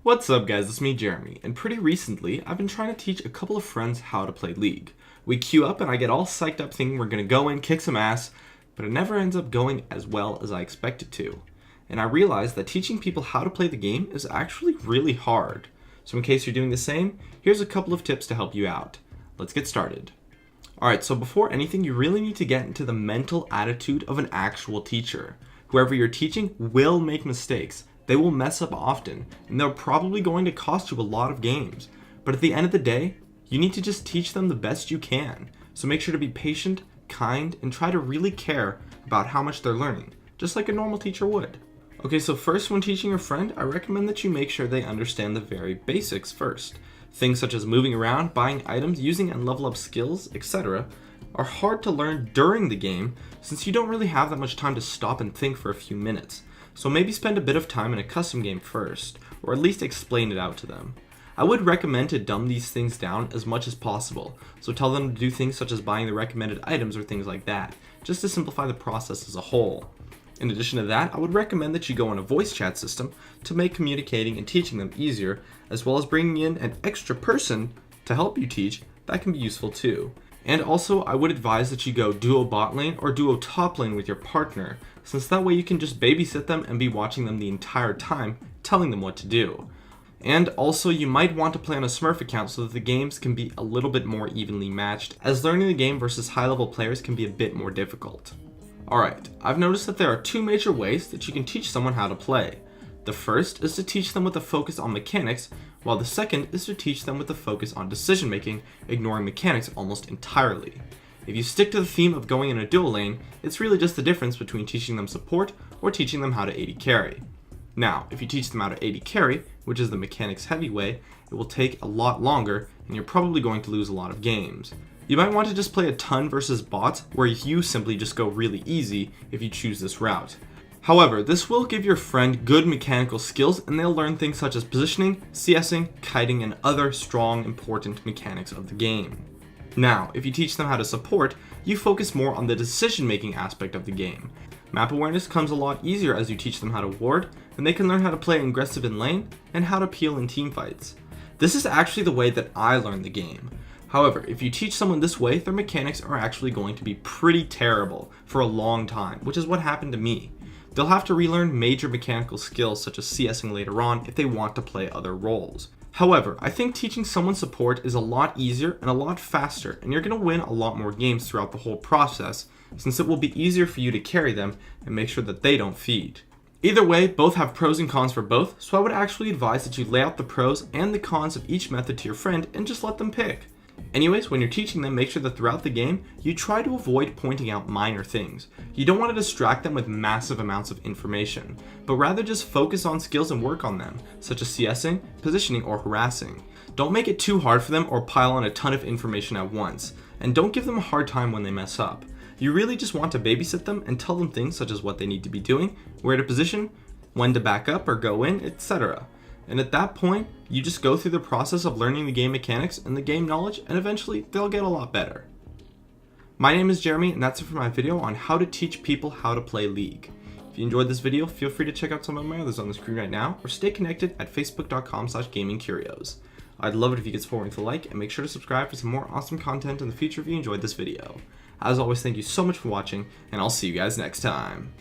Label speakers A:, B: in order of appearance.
A: What's up guys, it's me Jeremy, and pretty recently I've been trying to teach a couple of friends how to play League. We queue up and I get all psyched up thinking we're gonna go in, kick some ass, but it never ends up going as well as I expect it to. And I realized that teaching people how to play the game is actually really hard. So in case you're doing the same, here's a couple of tips to help you out. Let's get started. Alright, so before anything, you really need to get into the mental attitude of an actual teacher. Whoever you're teaching will make mistakes. They will mess up often, and they're probably going to cost you a lot of games. But at the end of the day, you need to just teach them the best you can. So make sure to be patient, kind, and try to really care about how much they're learning, just like a normal teacher would. Okay, so first when teaching a friend, I recommend that you make sure they understand the very basics first. Things such as moving around, buying items, using and level up skills, etc. are hard to learn during the game since you don't really have that much time to stop and think for a few minutes. So maybe spend a bit of time in a custom game first, or at least explain it out to them. I would recommend to dumb these things down as much as possible, so tell them to do things such as buying the recommended items or things like that, just to simplify the process as a whole. In addition to that, I would recommend that you go on a voice chat system to make communicating and teaching them easier, as well as bringing in an extra person to help you teach. That can be useful too. And also, I would advise that you go duo bot lane or duo top lane with your partner, since that way you can just babysit them and be watching them the entire time, telling them what to do. And also, you might want to play on a Smurf account so that the games can be a little bit more evenly matched, as learning the game versus high-level players can be a bit more difficult. Alright, I've noticed that there are two major ways that you can teach someone how to play. The first is to teach them with a focus on mechanics, while the second is to teach them with a focus on decision making, ignoring mechanics almost entirely. If you stick to the theme of going in a dual lane, it's really just the difference between teaching them support or teaching them how to AD carry. Now, if you teach them how to AD carry, which is the mechanics heavy way, it will take a lot longer and you're probably going to lose a lot of games. You might want to just play a ton versus bots where you simply just go really easy if you choose this route. However, this will give your friend good mechanical skills and they'll learn things such as positioning, CSing, kiting, and other strong important mechanics of the game. Now, if you teach them how to support, you focus more on the decision-making aspect of the game. Map awareness comes a lot easier as you teach them how to ward, and they can learn how to play aggressive in lane and how to peel in teamfights. This is actually the way that I learned the game. However, if you teach someone this way, their mechanics are actually going to be pretty terrible for a long time, which is what happened to me. They'll have to relearn major mechanical skills such as CSing later on if they want to play other roles. However, I think teaching someone support is a lot easier and a lot faster, and you're going to win a lot more games throughout the whole process, since it will be easier for you to carry them and make sure that they don't feed. Either way, both have pros and cons for both, so I would actually advise that you lay out the pros and the cons of each method to your friend and just let them pick. Anyways, when you're teaching them, make sure that throughout the game, you try to avoid pointing out minor things. You don't want to distract them with massive amounts of information, but rather just focus on skills and work on them, such as CSing, positioning, or harassing. Don't make it too hard for them or pile on a ton of information at once, and don't give them a hard time when they mess up. You really just want to babysit them and tell them things such as what they need to be doing, where to position, when to back up or go in, etc. And at that point, you just go through the process of learning the game mechanics and the game knowledge, and eventually they'll get a lot better. My name is Jeremy, and that's it for my video on how to teach people how to play League. If you enjoyed this video, feel free to check out some of my others on the screen right now, or stay connected at facebook.com/gamingcurios. I'd love it if you could support me with a like, and make sure to subscribe for some more awesome content in the future if you enjoyed this video. As always, thank you so much for watching, and I'll see you guys next time.